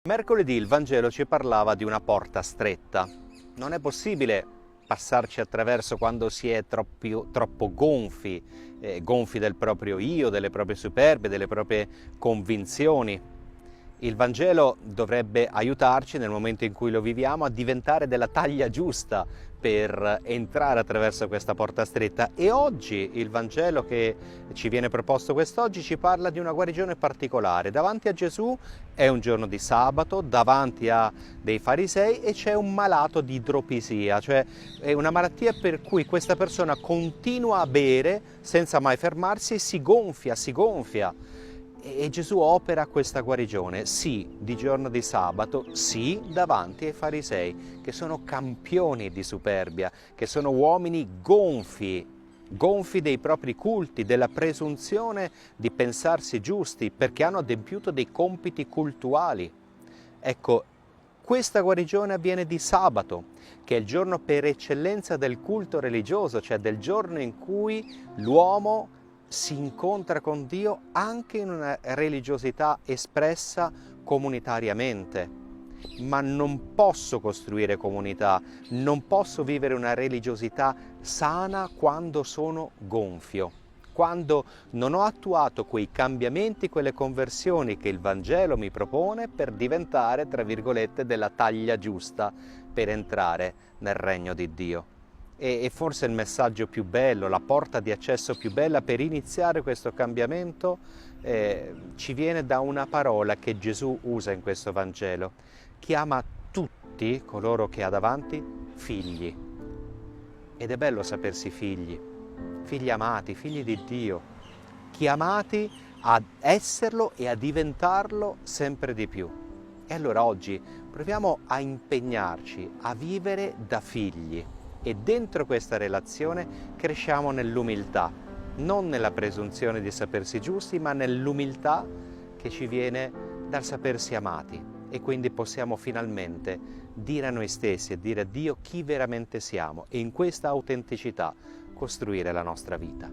Mercoledì il Vangelo ci parlava di una porta stretta. Non è possibile passarci attraverso quando si è troppo gonfi del proprio io, delle proprie superbie, delle proprie convinzioni. Il Vangelo dovrebbe aiutarci nel momento in cui lo viviamo a diventare della taglia giusta per entrare attraverso questa porta stretta. E oggi il Vangelo che ci viene proposto quest'oggi ci parla di una guarigione particolare. Davanti a Gesù è un giorno di sabato, davanti a dei farisei, e c'è un malato di idropisia, cioè è una malattia per cui questa persona continua a bere senza mai fermarsi e si gonfia. E Gesù opera questa guarigione, sì, di giorno di sabato, sì, davanti ai farisei, che sono campioni di superbia, che sono uomini gonfi dei propri culti, della presunzione di pensarsi giusti, perché hanno adempiuto dei compiti cultuali. Ecco, questa guarigione avviene di sabato, che è il giorno per eccellenza del culto religioso, cioè del giorno in cui l'uomo si incontra con Dio anche in una religiosità espressa comunitariamente. Ma non posso costruire comunità, non posso vivere una religiosità sana quando sono gonfio, quando non ho attuato quei cambiamenti, quelle conversioni che il Vangelo mi propone per diventare, tra virgolette, della taglia giusta per entrare nel regno di Dio. E forse il messaggio più bello, la porta di accesso più bella per iniziare questo cambiamento ci viene da una parola che Gesù usa in questo Vangelo. Chiama tutti coloro che ha davanti figli. Ed è bello sapersi figli amati, figli di Dio, chiamati ad esserlo e a diventarlo sempre di più. E allora oggi proviamo a impegnarci a vivere da figli. E dentro questa relazione cresciamo nell'umiltà, non nella presunzione di sapersi giusti, ma nell'umiltà che ci viene dal sapersi amati. E quindi possiamo finalmente dire a noi stessi e dire a Dio chi veramente siamo e in questa autenticità costruire la nostra vita.